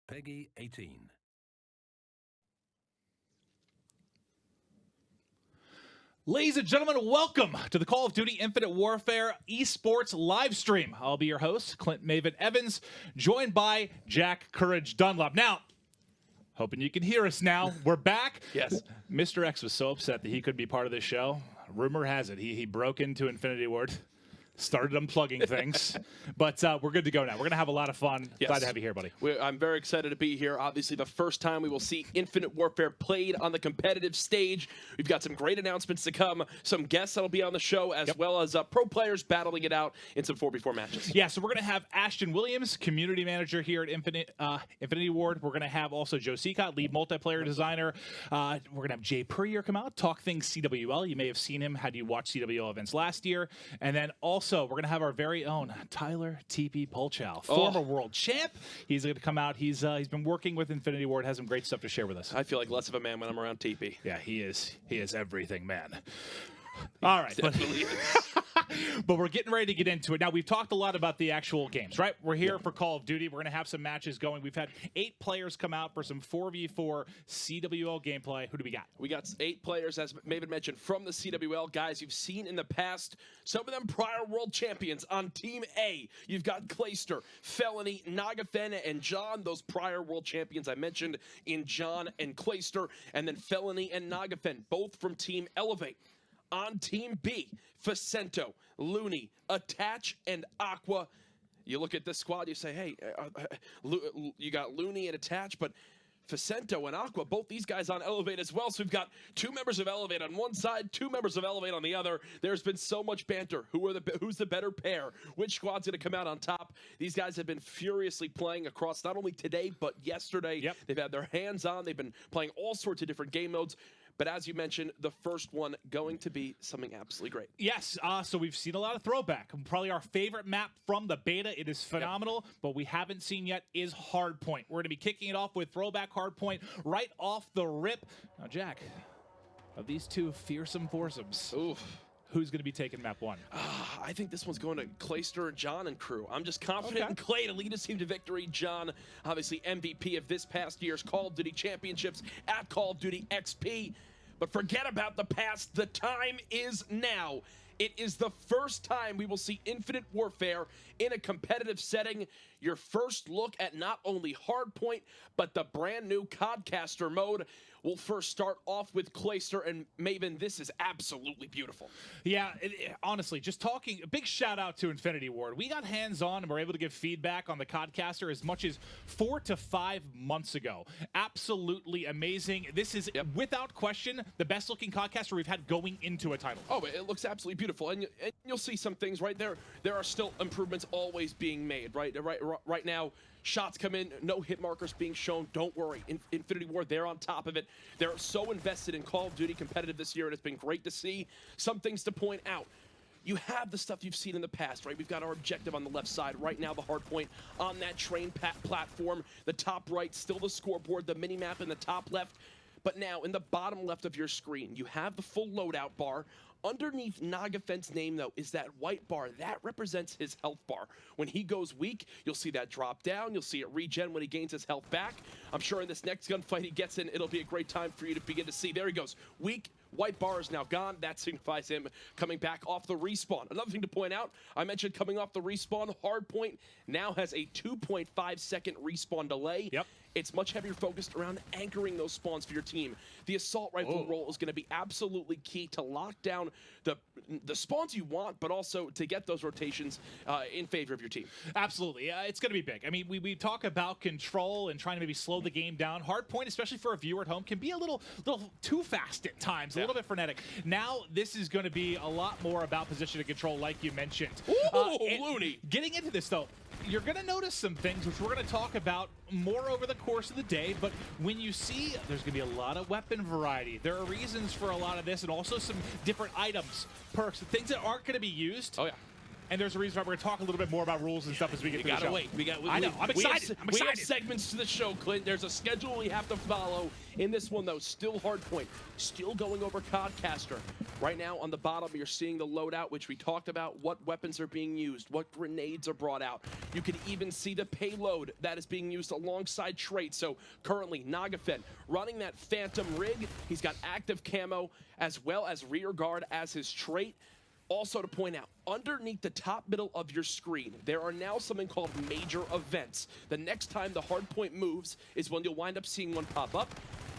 Peggy 18. Ladies and gentlemen, welcome to the Call of Duty Infinite Warfare Esports live stream. I'll be your host, Clint Maven Evans, joined by Jack Courage Dunlop. Now, hoping you can hear us now. We're back. Yes. Mr. X was so upset that he couldn't be part of this show. Rumor has it he broke into Infinity Ward, started unplugging things, but we're good to go now. We're going to have a lot of fun. Yes. Glad to have you here, buddy. I'm very excited to be here. Obviously, the first time we will see Infinite Warfare played on the competitive stage. We've got some great announcements to come, some guests that'll be on the show, as well as pro players battling it out in some 4v4 matches. Yeah, so we're going to have Ashton Williams, community manager here at Infinity Ward. We're going to have also Joe Seacott, lead multiplayer designer. We're going to have Jay Purrier come out, talk things CWL. You may have seen him had you watched CWL events last year. And then also, we're going to have our very own Tyler TP Polchow, former world champ. He's going to come out. He's been working with Infinity Ward, has some great stuff to share with us. I feel like less of a man when I'm around TP. Yeah, he is. He is everything, man. All right. Definitely But we're getting ready to get into it. Now, we've talked a lot about the actual games, right? We're here for Call of Duty. We're going to have some matches going. We've had 8 players come out for some 4v4 CWL gameplay. Who do we got? We got 8 players, as Maven mentioned, from the CWL. Guys, you've seen in the past, some of them prior world champions on Team A. You've got Clayster, Felony, Nagafen, and John, those prior world champions I mentioned in John and Clayster, and then Felony and Nagafen, both from Team Elevate. On Team B, Facento, Looney, Attach, and Aqua. You look at this squad, you say, hey, you got Looney and Attach, but Facento and Aqua, both these guys on Elevate as well. So we've got 2 members of Elevate on one side, 2 members of Elevate on the other. There's been so much banter. Who's the better pair? Which squad's going to come out on top? These guys have been furiously playing across not only today, but yesterday. Yep. They've had their hands on. They've been playing all sorts of different game modes. But as you mentioned, the first one going to be something absolutely great. Yes, so we've seen a lot of throwback. Probably our favorite map from the beta. It is phenomenal, but we haven't seen yet is Hardpoint. We're going to be kicking it off with throwback Hardpoint right off the rip. Now, Jack, of these 2 fearsome foursomes, who's going to be taking map 1? I think this one's going to Clayster, John, and crew. I'm just confident in Clay to lead his team to victory. John, obviously MVP of this past year's Call of Duty Championships at Call of Duty XP. But forget about the past. The time is now. It is the first time we will see Infinite Warfare in a competitive setting. Your first look at not only Hardpoint, but the brand new Codcaster mode. We'll first start off with Clayster and Maven. This is absolutely beautiful. Yeah, honestly, just talking, a big shout out to Infinity Ward. We got hands-on and were able to give feedback on the Codcaster as much as 4 to 5 months ago. Absolutely amazing. This is, without question, the best-looking Codcaster we've had going into a title. Oh, it looks absolutely beautiful. And you'll see some things right there. There are still improvements always being made, right? Right now, shots come in, no hit markers being shown. Don't worry. Infinity Ward, they're on top of it. They're so invested in Call of Duty competitive this year, and it's been great to see. Some things to point out. You have the stuff you've seen in the past, right? We've got our objective on the left side. Right now, the hard point on that train platform. The top right, still the scoreboard, the mini-map in the top left. But now, in the bottom left of your screen, you have the full loadout bar. Underneath Nagafen's name, though, is that white bar. That represents his health bar. When he goes weak, you'll see that drop down. You'll see it regen when he gains his health back. I'm sure in this next gunfight he gets in, it'll be a great time for you to begin to see. There he goes. Weak. White bar is now gone. That signifies him coming back off the respawn. Another thing to point out, I mentioned coming off the respawn, Hardpoint now has a 2.5-second respawn delay. Yep. It's much heavier focused around anchoring those spawns for your team. The assault rifle role is going to be absolutely key to lock down the spawns you want, but also to get those rotations in favor of your team. Absolutely. It's going to be big. I mean, we talk about control and trying to maybe slow the game down. Hardpoint, especially for a viewer at home, can be a little too fast at times, a little bit frenetic. Now, this is going to be a lot more about position and control, like you mentioned. Looney. Getting into this, though, you're going to notice some things which we're going to talk about more over the course of the day, but when you see there's going to be a lot of weapon variety, there are reasons for a lot of this, and also some different items, perks, things that aren't going to be used. Oh, yeah. And there's a reason why we're going to talk a little bit more about rules and stuff as we get You through the gotta show. wait. I know. I'm excited. We have segments to the show, Clint. There's a schedule we have to follow. In this one, though, still hardpoint. Still going over Codcaster. Right now, on the bottom, you're seeing the loadout, which we talked about, what weapons are being used, what grenades are brought out. You can even see the payload that is being used alongside traits. So currently, Nagafen running that Phantom rig. He's got active camo as well as rear guard as his trait. Also to point out, underneath the top middle of your screen, there are now something called major events. The next time the hardpoint moves is when you'll wind up seeing one pop up.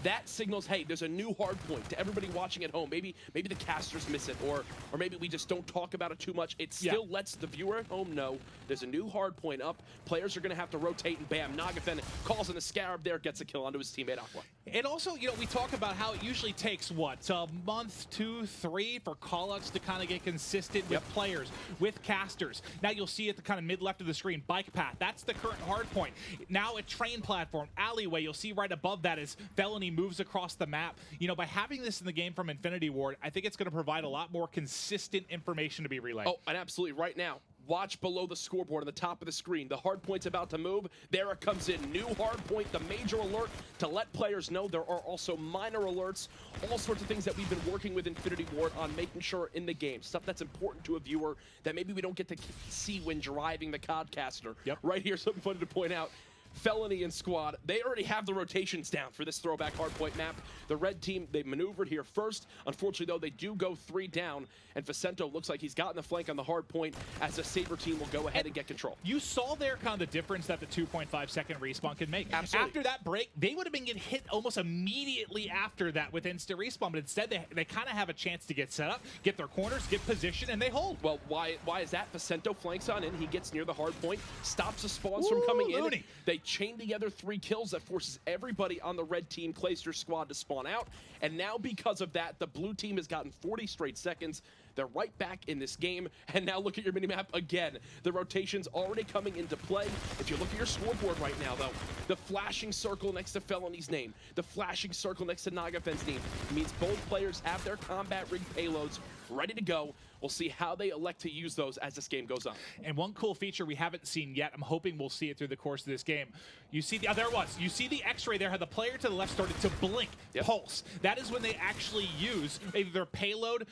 That signals, hey, there's a new hardpoint to everybody watching at home. Maybe the casters miss it, or maybe we just don't talk about it too much. It still lets the viewer at home know there's a new hardpoint up. Players are going to have to rotate, and bam, Nagafen calls in the Scarab there, gets a kill onto his teammate Aqua. And also, you know, we talk about how it usually takes, what, a month, 2, 3 for callouts to kind of get consistent with players, with casters. Now you'll see at the kind of mid-left of the screen, bike path. That's the current hardpoint. Now a train platform, alleyway, you'll see right above that is Felony moves across the map. You know, by having this in the game from Infinity Ward, I think it's going to provide a lot more consistent information to be relayed. Oh, and absolutely right now. Watch below the scoreboard on the top of the screen. The hard point's about to move. There it comes in. New hard point, the major alert to let players know there are also minor alerts, all sorts of things that we've been working with Infinity Ward on making sure in the game. Stuff that's important to a viewer that maybe we don't get to see when driving the Codcaster. Right here, something funny to point out. Felony and squad, they already have the rotations down for this throwback hardpoint map. The red team, they maneuvered here first. Unfortunately, though, they do go 3 down, and Facento looks like he's gotten the flank on the hardpoint as the Saber team will go ahead and get control. You saw there kind of the difference that the 2.5-second respawn can make. Absolutely. After that break, they would have been getting hit almost immediately after that with instant respawn, but instead they kind of have a chance to get set up, get their corners, get position, and they hold. Well, why is that? Facento flanks on in. He gets near the hardpoint, stops the spawns from coming in. They chain together 3 kills that forces everybody on the red team, Clayster squad, to spawn out. And now because of that, the blue team has gotten 40 straight seconds. They're right back in this game. And now look at your minimap again. The rotation's already coming into play. If you look at your scoreboard right now, though, the flashing circle next to Felony's name, the flashing circle next to Nagafen's name, means both players have their combat rig payloads ready to go. We'll see how they elect to use those as this game goes on. And one cool feature we haven't seen yet, I'm hoping we'll see it through the course of this game. You see the, there it was. You see the X-ray there, how the player to the left started to blink, pulse. That is when they actually use either their payload.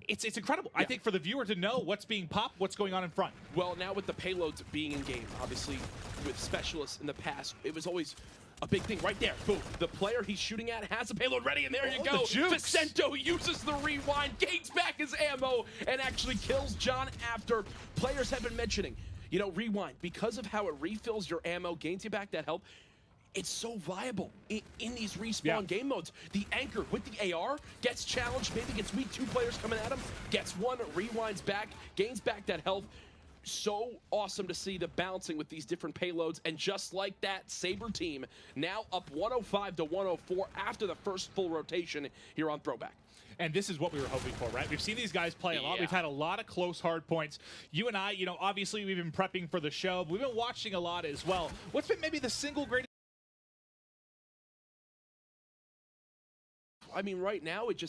It's incredible. I think for the viewer to know what's being popped, what's going on in front. Well, now with the payloads being in game, obviously with specialists in the past, it was always a big thing right there. Boom. The player he's shooting at has a payload ready, and there you go. Facento uses the rewind, gains back his ammo, and actually kills John after. Players have been mentioning, you know, rewind, because of how it refills your ammo, gains you back that health. It's so viable in these respawn game modes. The anchor with the AR gets challenged, maybe gets weak, 2 players coming at him, gets 1, rewinds back, gains back that health. So awesome to see the bouncing with these different payloads, and just like that, Saber team now up 105 to 104 after the first full rotation here on Throwback. And this is what we were hoping for, right? We've seen these guys play a lot. We've had a lot of close hard points. You and I, you know, obviously we've been prepping for the show. We've been watching a lot as well. What's been maybe the single greatest? I mean, right now, it's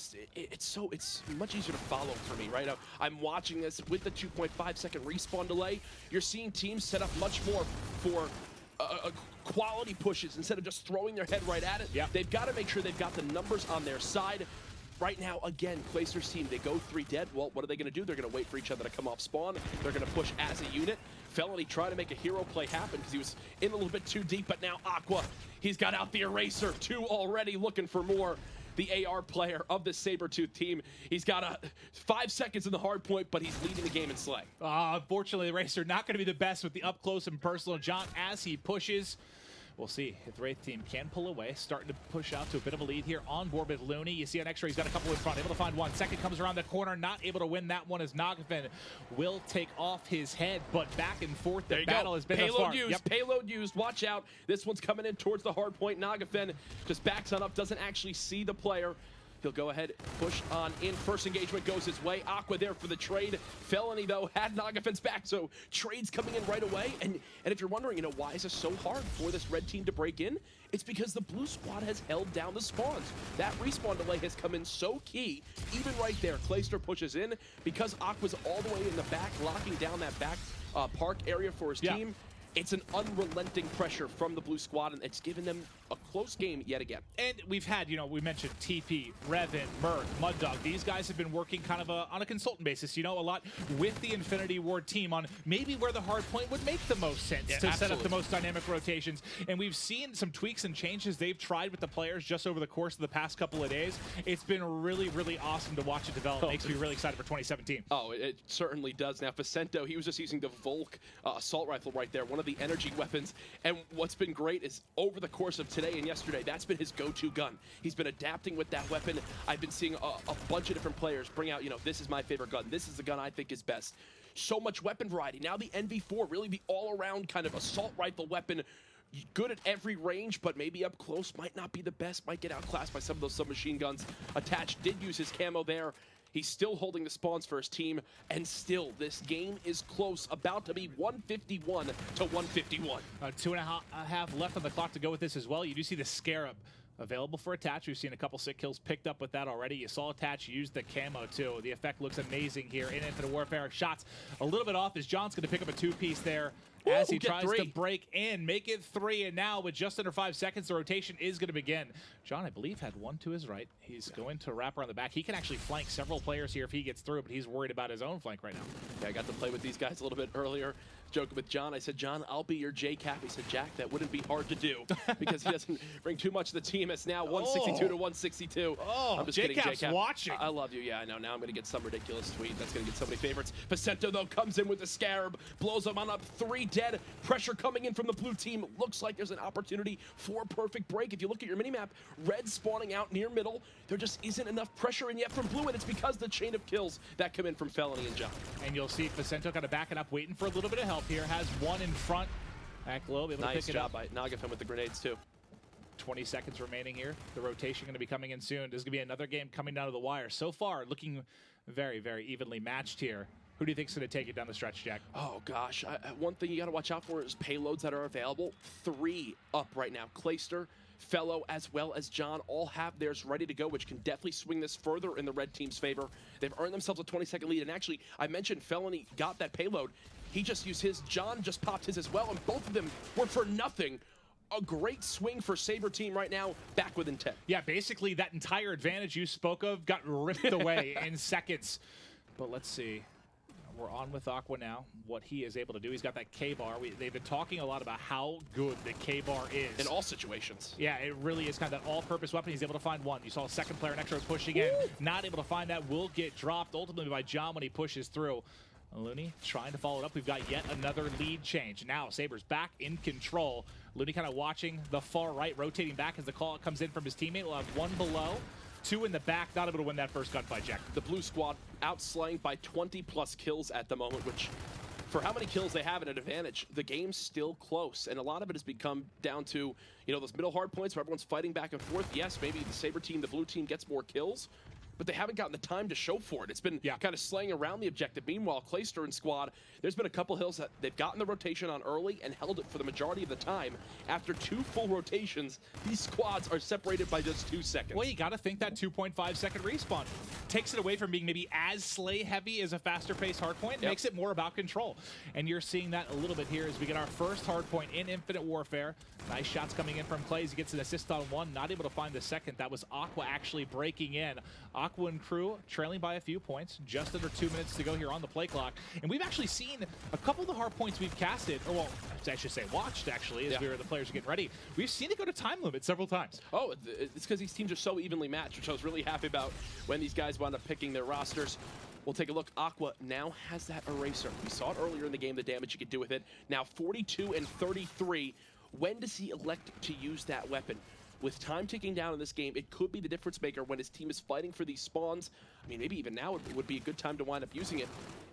much easier to follow for me, right? I'm watching this with the 2.5-second respawn delay. You're seeing teams set up much more for quality pushes instead of just throwing their head right at it. They've got to make sure they've got the numbers on their side. Right now, again, Clayster's team, they go 3 dead. Well, what are they going to do? They're going to wait for each other to come off spawn. They're going to push as a unit. Felony trying to make a hero play happen because he was in a little bit too deep, but now Aqua, he's got out the eraser. 2 already looking for more. The AR player of the Sabertooth team. He's got 5 seconds in the hard point, but he's leading the game in Slay. Unfortunately, the Racer not going to be the best with the up close and personal. John, as he pushes, we'll see if the Wraith team can pull away. Starting to push out to a bit of a lead here on board with Looney. You see on X-ray, he's got a couple in front, able to find 1. Second comes around the corner, not able to win that one as Nagafen will take off his head, but back and forth the battle has been payload used. Payload used. Watch out. This one's coming in towards the hard point. Nagafen just backs on up, doesn't actually see the player. He'll go ahead, push on in. First engagement goes his way. Aqua there for the trade. Felony, though, had Nagafin's back, so trades coming in right away. And if you're wondering, why is it so hard for this red team to break in? It's because the blue squad has held down the spawns. That respawn delay has come in so key. Even right there, Clayster pushes in. Because Aqua's all the way in the back, locking down that back park area for his team. It's an unrelenting pressure from the blue squad, and it's given them a close game yet again. And we've had, we mentioned TP, Revan, Merc, Muddog. These guys have been working kind of on a consultant basis, a lot with the Infinity Ward team on maybe where the hard point would make the most sense to set up the most dynamic rotations. And we've seen some tweaks and changes they've tried with the players just over the course of the past couple of days. It's been really, really awesome to watch it develop. It makes me really excited for 2017. Oh, it certainly does. Now, Facento, he was just using the Volk assault rifle right there, one of the energy weapons. And what's been great is over the course of today and yesterday, that's been his go-to gun. He's been adapting with that weapon. I've been seeing a bunch of different players bring out, this is my favorite gun. This is the gun I think is best. So much weapon variety. Now the NV4, really the all-around kind of assault rifle weapon. Good at every range, but maybe up close might not be the best. Might get outclassed by some of those submachine guns. Attached did use his camo there. He's still holding the spawns for his team, and still, this game is close, about to be 151 to 151. 2.5 left on the clock to go with this as well. You do see the Scarab available for attach. We've seen a couple sick kills picked up with that already. You saw attach use the camo too. The effect looks amazing here in Infinite Warfare. Shots a little bit off as John's going to pick up a two-piece there. As he tries to break in, make it 3, and now with just under 5 seconds, the rotation is going to begin. John, I believe, had one to his right. He's going to wrap around the back. He can actually flank several players here if he gets through, but he's worried about his own flank right now. Yeah, I got to play with these guys a little bit earlier. Joking with John, I said, John, I'll be your J-Cap. He said, Jack, that wouldn't be hard to do because he doesn't bring too much to the team. It's now 162 to 162. I'm just kidding, J-Cap. Watching. I love you. Yeah, I know. Now I'm going to get some ridiculous tweet. That's going to get so many favorites. Pacento, though, comes in with the Scarab, blows him on up. 3 dead. Pressure coming in from the blue team. Looks like there's an opportunity for a perfect break. If you look at your minimap, red spawning out near middle. There just isn't enough pressure in yet from blue, and it's because the chain of kills that come in from Felony and John. And you'll see Pacento kind of backing up, waiting for a little bit of help here. Has one in front. Back low, able to pick it up. Nice job by Nagafin with the grenades, too. 20 seconds remaining here. The rotation going to be coming in soon. This is going to be another game coming down to the wire. So far, looking very, very evenly matched here. Who do you think is going to take it down the stretch, Jack? Oh, gosh. One thing you got to watch out for is payloads that are available. 3 up right now. Clayster, Fellow, as well as John, all have theirs ready to go, which can definitely swing this further in the red team's favor. They've earned themselves a 20-second lead, and actually, I mentioned Felony got that payload. He just used his. John just popped his as well, and both of them were for nothing. A great swing for Saber team right now, back within 10. Yeah, basically that entire advantage you spoke of got ripped away in seconds. But let's see. We're on with Aqua now, what he is able to do. He's got that K-bar. They've been talking a lot about how good the K-bar is. In all situations. Yeah, it really is kind of that all-purpose weapon. He's able to find one. You saw a second player next row pushing in. Not able to find that. Will get dropped ultimately by John when he pushes through. Looney trying to follow it up. We've got yet another lead change. Now Saber's back in control. Looney kind of watching the far right, rotating back as the call comes in from his teammate. We'll have 1 below, 2 in the back. Not able to win that first gunfight, Jack. The blue squad outslaying by 20+ kills at the moment, which for how many kills they have an advantage. The game's still close, and a lot of it has become down to, those middle hard points where everyone's fighting back and forth. Yes, maybe the Saber team, the blue team gets more kills, but they haven't gotten the time to show for it. It's been kind of slaying around the objective. Meanwhile, Clayster and squad, there's been a couple hills that they've gotten the rotation on early and held it for the majority of the time. After 2 full rotations, these squads are separated by just 2 seconds. Well, you got to think that 2.5 second respawn takes it away from being maybe as slay heavy as a faster paced hardpoint. Makes it more about control. And you're seeing that a little bit here as we get our first hardpoint in Infinite Warfare. Nice shots coming in from Clays. He gets an assist on 1, not able to find the second. That was Aqua actually breaking in. Aqua and crew trailing by a few points. Just under 2 minutes to go here on the play clock. And we've actually seen a couple of the hard points we've casted, or well, I should say watched actually, as the players are getting ready. We've seen it go to time limit several times. Oh, it's because these teams are so evenly matched, which I was really happy about when these guys wound up picking their rosters. We'll take a look. Aqua now has that eraser. We saw it earlier in the game, the damage you could do with it. Now 42 and 33. When does he elect to use that weapon? With time ticking down in this game, it could be the difference maker when his team is fighting for these spawns. I mean, maybe even now it would be a good time to wind up using it.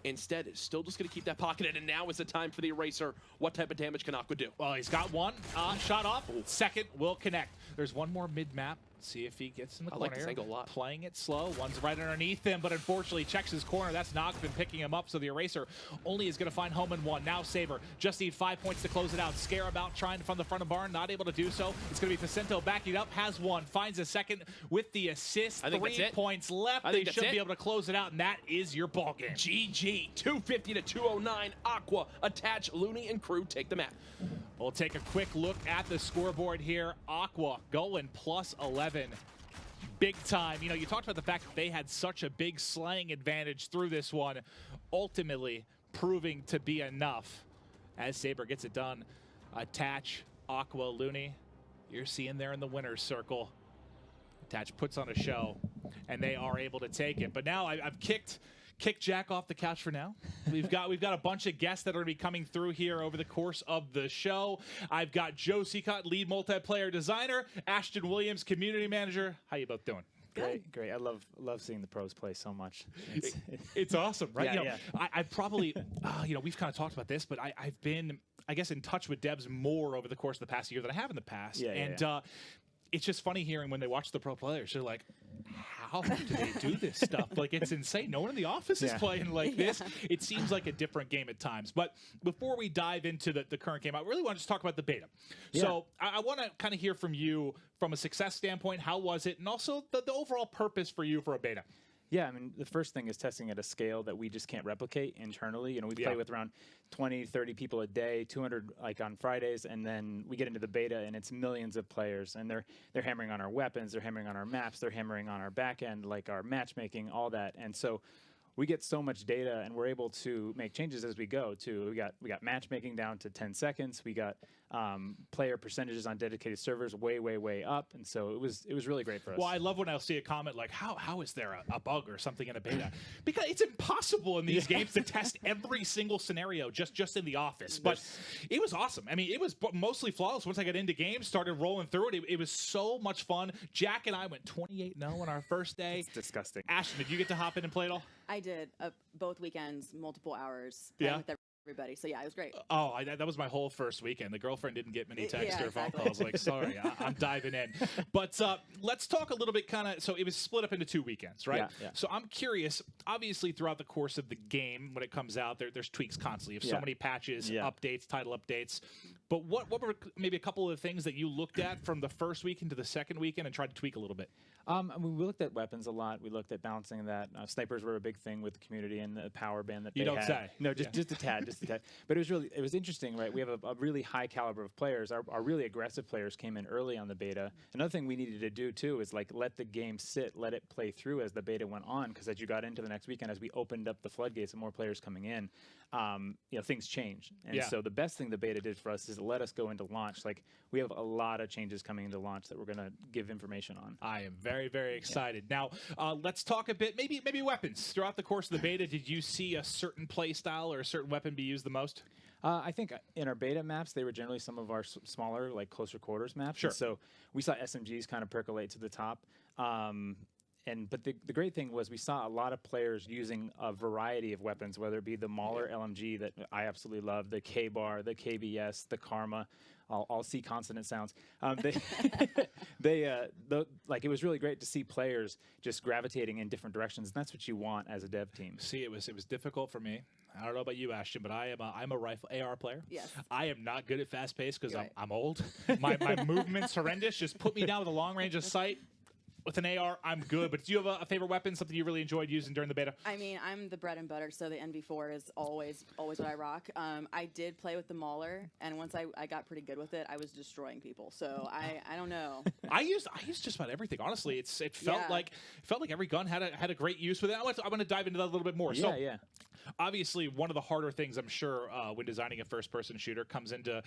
Instead, it's still just going to keep that pocketed, and now is the time for the eraser. What type of damage can Aqua do? Well, he's got one shot off. Second will connect. There's one more mid-map See if he gets in the I corner. like this angle a lot. Playing it slow. One's right underneath him, but unfortunately checks his corner. That's Noxman picking him up, so the Eraser only is going to find home in one. Now Saber just need 5 points to close it out. Scarab trying from the front of barn, not able to do so. It's going to be Facento backing up, has one, finds a second with the assist. I think 3 points left. They should be able to close it out, and that is your ball game. GG, 250 to 209. Aqua, Attach, Looney, and crew take the map. We'll take a quick look at the scoreboard here. Aqua going plus 11. Big time. You know, you talked about the fact that they had such a big slaying advantage through this one, ultimately proving to be enough as Saber gets it done. Attach, Aqua, Looney, you're seeing there in the winner's circle. Attach puts on a show, and they are able to take it. But now I've kicked Jack off the couch for now. We've got a bunch of guests that are going to be coming through here over the course of the show. I've got Joe Seacott, lead multiplayer designer, Ashton Williams, community manager. How you both doing? Great. I love seeing the pros play so much. It's awesome, right? Yeah, I've probably, we've kind of talked about this, but I've been, I guess, in touch with devs more over the course of the past year than I have in the past. It's just funny hearing when they watch the pro players. They're like, how do they do this stuff? Like, it's insane. No one in the office is playing like this. It seems like a different game at times. But before we dive into the current game, I really want to just talk about the beta. So I want to kind of hear from you from a success standpoint. How was it? And also the overall purpose for you for a beta. Yeah, I mean, the first thing is testing at a scale that we just can't replicate internally. You know, we play with around 20, 30 people a day, 200 like on Fridays, and then we get into the beta and it's millions of players, and they're hammering on our weapons, they're hammering on our maps, they're hammering on our back end, like our matchmaking, all that. And so we get so much data, and we're able to make changes as we go too. We got matchmaking down to 10 seconds. We got player percentages on dedicated servers way up, and so it was really great for us. Well, I love when I'll see a comment like, how is there a bug or something in a beta? Because it's impossible in these games to test every single scenario just in the office. But it was awesome. I mean, it was mostly flawless once I got into games, started rolling through it. It was so much fun. Jack and I went 28-0 on our first day. It's disgusting. Ashton, did you get to hop in and play it all? I did both weekends, multiple hours Yeah. with everybody. So yeah, it was great. Oh, that was my whole first weekend. The girlfriend didn't get many texts or phone calls. Like, sorry, I'm diving in. But let's talk a little bit so it was split up into 2 weekends, right? Yeah. So I'm curious, obviously throughout the course of the game, when it comes out, there's tweaks constantly. You have so many patches, updates, title updates. But what were maybe a couple of the things that you looked at from the first weekend to the second weekend and tried to tweak a little bit? I mean, we looked at weapons a lot. We looked at balancing that. Snipers were a big thing with the community and the power band that they had. You don't say. No, just a tad. But it was interesting, right? We have a really high caliber of players. Our really aggressive players came in early on the beta. Another thing we needed to do too is like let the game sit, let it play through as the beta went on, because as you got into the next weekend, as we opened up the floodgates and more players coming in, things changed. And so the best thing the beta did for us is let us go into launch. Like, we have a lot of changes coming into launch that we're going to give information on. I am very, very excited. Now, let's talk a bit, maybe weapons. Throughout the course of the beta, did you see a certain play style or a certain weapon be used the most? I think in our beta maps, they were generally some of our smaller, like closer quarters maps. Sure. And so we saw SMGs kind of percolate to the top. But the great thing was we saw a lot of players using a variety of weapons, whether it be the Mauler LMG that I absolutely love, the K-Bar, the KBS, the Karma, all C consonant sounds. It was really great to see players just gravitating in different directions, and that's what you want as a dev team. See, it was difficult for me. I don't know about you, Ashton, but I'm a rifle AR player. Yes. I am not good at fast pace because Right. I'm old. My movement's horrendous. Just put me down with a long range of sight. With an AR, I'm good. But do you have a favorite weapon, something you really enjoyed using during the beta? I mean, I'm the bread and butter, so the NV4 is always what I rock. I did play with the Mauler, and once I got pretty good with it, I was destroying people. So I don't know. I used just about everything. Honestly, it felt like every gun had a great use with it. I'm going to dive into that a little bit more. Yeah. Obviously, one of the harder things, I'm sure, when designing a first-person shooter comes into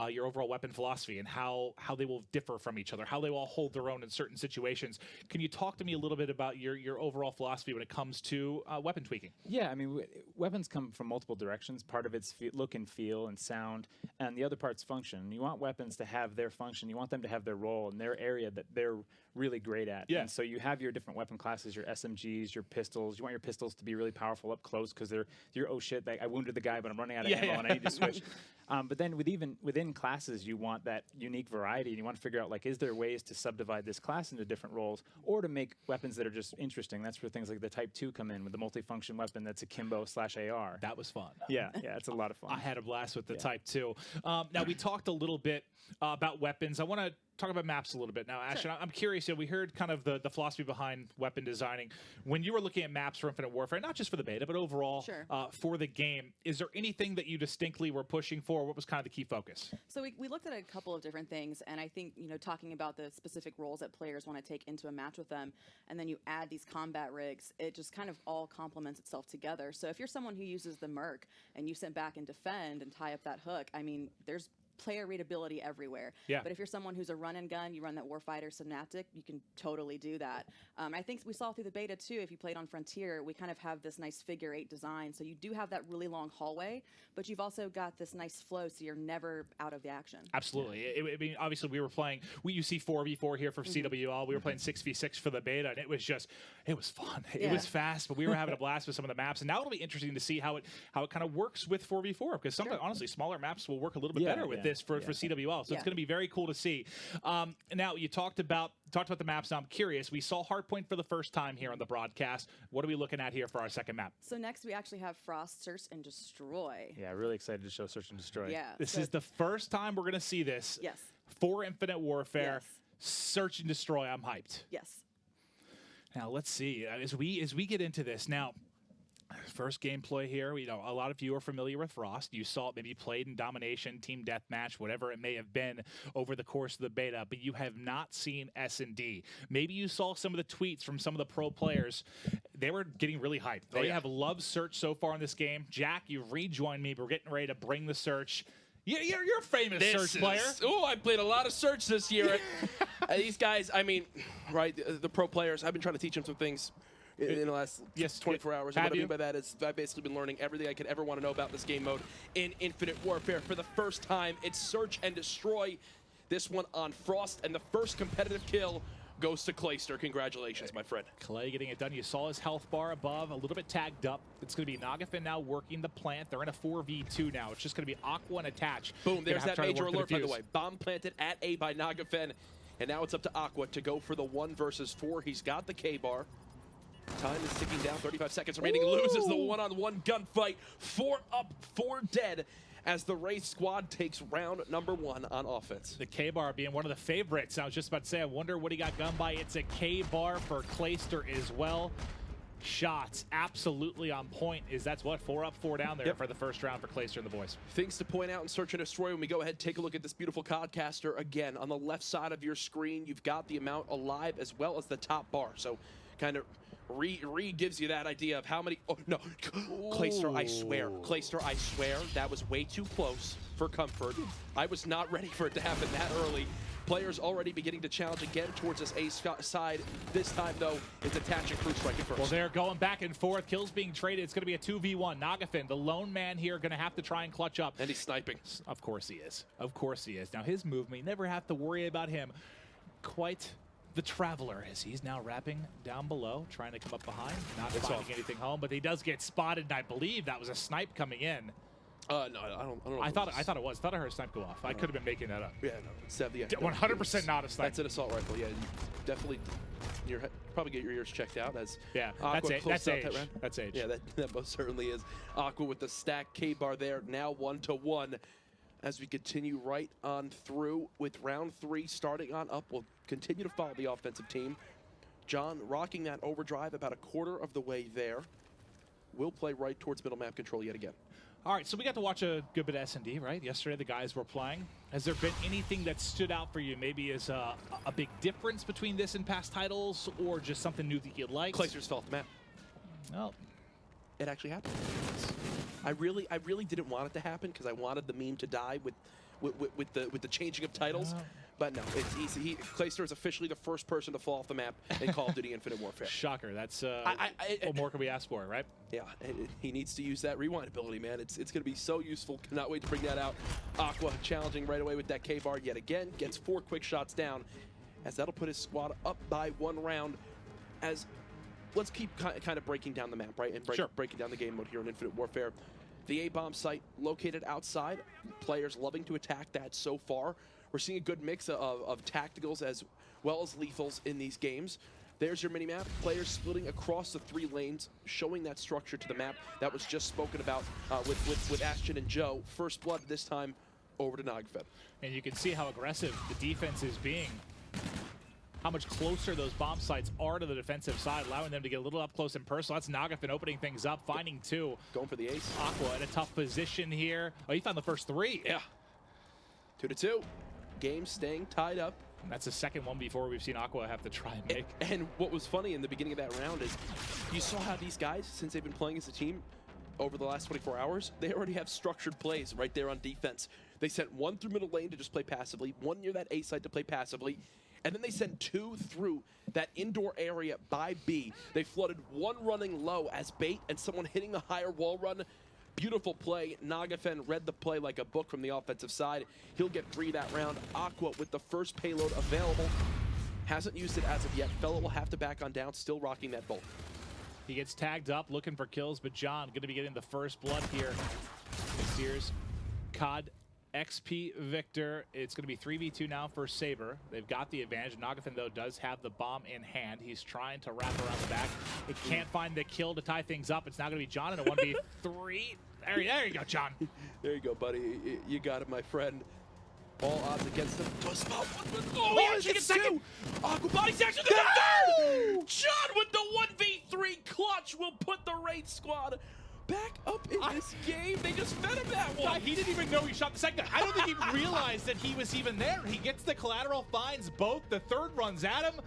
your overall weapon philosophy and how they will differ from each other, how they will all hold their own in certain situations. Can you talk to me a little bit about your overall philosophy when it comes to weapon tweaking? Yeah, I mean, weapons come from multiple directions. Part of it's look and feel and sound, and the other part's function. You want weapons to have their function. You want them to have their role in their area that they're really great at. Yeah. And so you have your different weapon classes, your SMGs, your pistols. You want your pistols to be really powerful up close because they're you're oh shit, I wounded the guy, but I'm running out of ammo and I need to switch. But then within classes, you want that unique variety, and you want to figure out, like, is there ways to subdivide this class into different roles, or to make weapons that are just interesting? That's where things like the Type 2 come in, with the multifunction weapon that's akimbo/AR. That was fun. Yeah, it's a lot of fun. I had a blast with the Type 2. Now, we talked a little bit about weapons. I want to talk about maps a little bit now. Ashton, I'm curious, we heard kind of the philosophy behind weapon designing. When you were looking at maps for Infinite Warfare, not just for the beta, but overall for the game, is there anything that you distinctly were pushing for? What was kind of the key focus? So we looked at a couple of different things, and I think, talking about the specific roles that players want to take into a match with them, and then you add these combat rigs, it just kind of all complements itself together. So if you're someone who uses the Merc and you sit back and defend and tie up that hook, I mean, there's player readability everywhere. But if you're someone who's a run and gun, you run that Warfighter Synaptic, you can totally do that. I think we saw through the beta too, if you played on Frontier, we kind of have this nice figure 8 design. So you do have that really long hallway, but you've also got this nice flow, so you're never out of the action. Absolutely. I mean, obviously we were playing, you see 4v4 here for CWL. We were playing 6v6 for the beta, and it was fun. It was fast, but we were having a blast with some of the maps. And now it'll be interesting to see how it kind of works with 4v4, because sometimes, honestly, smaller maps will work a little bit better with this for CWL. So it's going to be very cool to see. Now, you talked about the maps. Now, I'm curious. We saw Hardpoint for the first time here on the broadcast. What are we looking at here for our second map? So next we actually have Frost, Search, and Destroy. Yeah, really excited to show Search and Destroy. Yeah. This is the first time we're going to see this. Yes. For Infinite Warfare. Yes. Search and Destroy. I'm hyped. Yes. Now, let's see. As we get into this now, first gameplay here, a lot of you are familiar with Frost. You saw it maybe played in Domination, Team Deathmatch, whatever it may have been over the course of the beta, but you have not seen S&D. Maybe you saw some of the tweets from some of the pro players. They were getting really hyped. They have loved Search so far in this game. Jack, you've rejoined me. We're getting ready to bring the Search. You're a famous Search player. Oh, I played a lot of Search this year. These guys, I mean, right, the pro players, I've been trying to teach them some things in the last 24 hours. And what I mean by that is I've basically been learning everything I could ever want to know about this game mode in Infinite Warfare. For the first time, it's Search and Destroy. This one on Frost, and the first competitive kill goes to Clayster. Congratulations, my friend. Clay getting it done. You saw his health bar above, a little bit tagged up. It's going to be Nagafin now working the plant. They're in a 4v2 now. It's just going to be Aqua and Attach. Boom, there's that major alert, by the way. Bomb planted at A by Nagafin, and now it's up to Aqua to go for the 1 versus 4. He's got the K-bar. Time is ticking down, 35 seconds remaining. Loses the one-on-one gunfight. 4 up, 4 dead as the Wraith squad takes round number 1 on offense. The K-bar being one of the favorites. I was just about to say, I wonder what he got gunned by. It's a K-bar for Clayster as well. Shots absolutely on point. That's what, 4 up, 4 down there for the first round for Clayster and the boys. Things to point out in Search and Destroy when we go ahead and take a look at this beautiful Codcaster. Again, on the left side of your screen, you've got the amount alive as well as the top bar. So kind of gives you that idea of how many. Oh no, Clayster, I swear that was way too close for comfort. I was not ready for it to happen that early. Players already beginning to challenge again towards this A side. This time though, it's Attach and Crew striking first. Well, they're going back and forth. Kills being traded. It's going to be a 2v1. Nagafin, the lone man here, going to have to try and clutch up. And he's sniping. Of course he is. Of course he is. Now his movement, you never have to worry about him. Quite the traveler, as he's now wrapping down below, trying to come up behind, not finding anything home, but he does get spotted, and I believe that was a snipe coming in. No, I don't know. I thought it was. I thought I heard a snipe go off. I could have been making that up. Yeah, no, it's 100% not a snipe. That's an assault rifle. Yeah, you definitely. Probably get your ears checked out as that's age. That's age. Yeah, that most certainly is. Aqua with the stack K-bar there, now 1-1. As we continue right on through with round 3 starting on up. We'll continue to follow the offensive team. John rocking that overdrive about a quarter of the way there. We'll play right towards middle map control yet again. All right, so we got to watch a good bit of S&D, right? Yesterday the guys were playing. Has there been anything that stood out for you, maybe as a big difference between this and past titles, or just something new that you liked? Clayster's fell off the map. No. It actually happened. I really didn't want it to happen because I wanted the meme to die with the changing of titles. But no, it's easy. Clayster is officially the first person to fall off the map in Call of Duty Infinite Warfare. Shocker. That's what more can we ask for, right? Yeah, he needs to use that rewind ability, man. It's going to be so useful. Cannot wait to bring that out. Aqua challenging right away with that K-bar yet again. Gets 4 quick shots down, as that'll put his squad up by 1 round. As let's keep kind of breaking down the map, right? And breaking down the game mode here in Infinite Warfare. The A-bomb site located outside. Players loving to attack that so far. We're seeing a good mix of tacticals as well as lethals in these games. There's your mini-map. Players splitting across the 3 lanes, showing that structure to the map that was just spoken about with Ashton and Joe. First blood this time over to Nagafed. And you can see how aggressive the defense is being. How much closer those bomb sites are to the defensive side, allowing them to get a little up close and personal. That's Nagafed opening things up, finding 2. Going for the ace. Aqua in a tough position here. Oh, he found the first 3. Yeah. 2-2. Game staying tied up. And that's the second 1v4 we've seen Aqua have to try and make. And what was funny in the beginning of that round is you saw how these guys, since they've been playing as a team over the last 24 hours, they already have structured plays right there on defense. They sent 1 through middle lane to just play passively, 1 near that A site to play passively, and then they sent 2 through that indoor area by B. They flooded 1 running low as bait and someone hitting the higher wall run. Beautiful play. Nagafen read the play like a book from the offensive side. He'll get 3 that round. Aqua with the first payload available. Hasn't used it as of yet. Fella will have to back on down, still rocking that bolt. He gets tagged up, looking for kills, but John going to be getting the first blood here. Sears, COD, XP, Victor. It's going to be 3v2 now for Saber. They've got the advantage. Nagafen, though, does have the bomb in hand. He's trying to wrap around the back. He can't find the kill to tie things up. It's now going to be John in a 1v3. There you go, John. There you go, buddy. You got it, my friend. All odds against him. To a spot. Oh, he actually gets second. Aqua body's actually the third. John with the 1v3 clutch will put the raid squad back up in this game. They just fed him that one. He didn't even know he shot the second. I don't think he realized that he was even there. He gets the collateral, finds both. The third runs at him.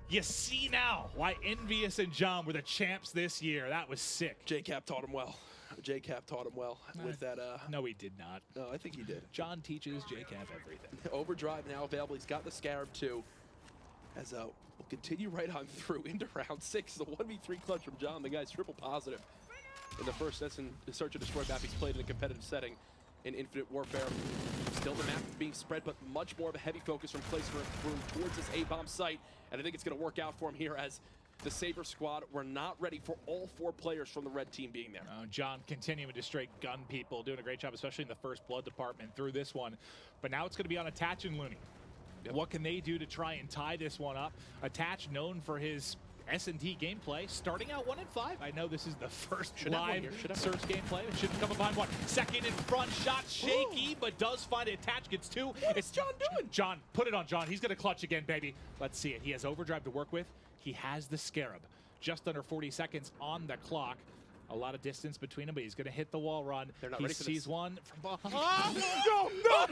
You see now why Envious and John were the champs this year. That was sick. J-Cap taught him well. J-Cap taught him well with that. No, he did not. No, I think he did. John teaches J-Cap everything. Overdrive now available. He's got the Scarab too. As we'll continue right on through into round 6. The 1v3 clutch from John. The guy's triple positive in the first. That's in the Search and Destroy map he's played in a competitive setting in Infinite Warfare. Still the map being spread, but much more of a heavy focus from Placer towards this A-bomb site. And I think it's going to work out for him here as the Saber squad were not ready for all 4 players from the red team being there. John continuing to straight gun people, doing a great job, especially in the first blood department through this one. But now it's going to be on Attach and Looney. Yep. What can they do to try and tie this one up? Attach, known for his S&T gameplay, starting out 1-5. I know this is the first live Search gameplay. It shouldn't come behind 1. Second in front, shot shaky, but does find it. Attach, gets 2. What's John doing? John, put it on John. He's going to clutch again, baby. Let's see it. He has overdrive to work with. He has the Scarab. Just under 40 seconds on the clock. A lot of distance between them, but he's going to hit the wall run. They're not he ready for sees this. one from behind. Oh, no!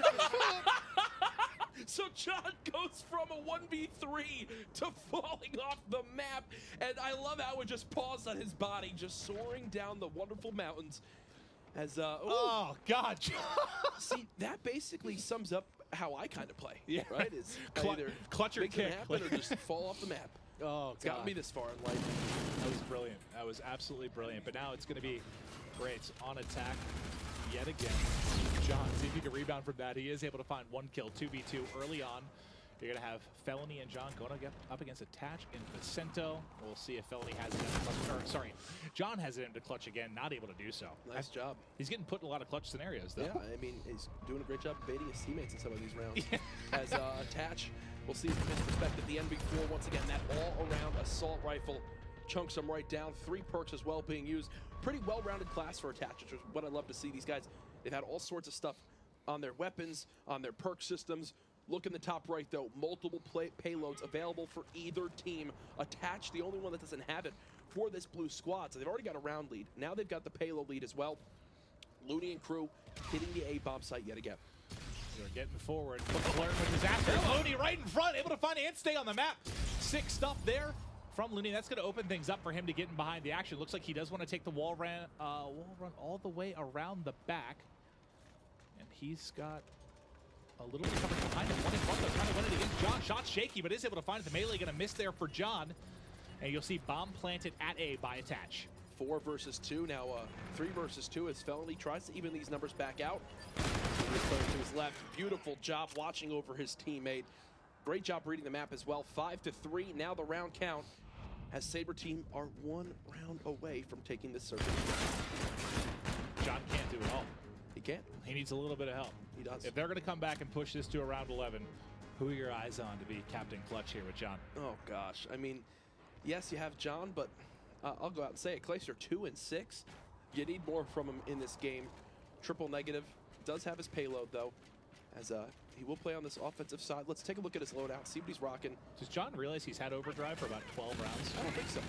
So John goes from a 1v3 to falling off the map. And I love how it just paused on his body, just soaring down the wonderful mountains. As oh, God. See, that basically sums up how I kind of play. Yeah. Right? Is either clutch or make it kick. happen or just fall off the map. Oh, it's gotten me this far in life. That was brilliant. That was absolutely brilliant. But now it's going to be great on attack yet again. John, see if you can rebound from that. He is able to find 1 kill, 2v2 early on. You're going to have Felony and John going up against Attach in Vicento. We'll see if Felony has it in the clutch. Or, sorry, John has it in the clutch again, not able to do so. Nice job. He's getting put in a lot of clutch scenarios, though. Yeah, I mean, he's doing a great job baiting his teammates in some of these rounds. As Attach, we'll see from his perspective, the NV4, once again, that all-around assault rifle chunks him right down. 3 perks as well being used. Pretty well-rounded class for Attach, which is what I love to see. These guys, they've had all sorts of stuff on their weapons, on their perk systems. Look in the top right, though. Multiple payloads available for either team. Attach, the only one that doesn't have it for this blue squad. So they've already got a round lead. Now they've got the payload lead as well. Looney and crew hitting the A-bomb site yet again. They're getting forward. Flirt with disaster. Looney right in front, able to find and stay on the map. 6 stuff there from Looney. That's going to open things up for him to get in behind the action. Looks like he does want to take the wall run all the way around the back. And he's got a little bit covered behind him. 1 in front, though, trying to win it against John. Shot shaky, but is able to find it. The melee going to miss there for John. And you'll see bomb planted at A by Attach. 4 versus 2, now 3 versus 2 as Felony tries to even these numbers back out. To his left, beautiful job watching over his teammate. Great job reading the map as well. 5-3, now the round count as Saber team are 1 round away from taking this circuit. John can't do it all. He can't. He needs a little bit of help. He does. If they're going to come back and push this to a round 11, who are your eyes on to be Captain Clutch here with John? Oh gosh, I mean, yes, you have John, but I'll go out and say it. Clayster 2 and 6. You need more from him in this game. Triple negative. Does have his payload though, as he will play on this offensive side. Let's take a look at his loadout, see what he's rocking. Does John realize he's had overdrive for about 12 rounds? I don't think so.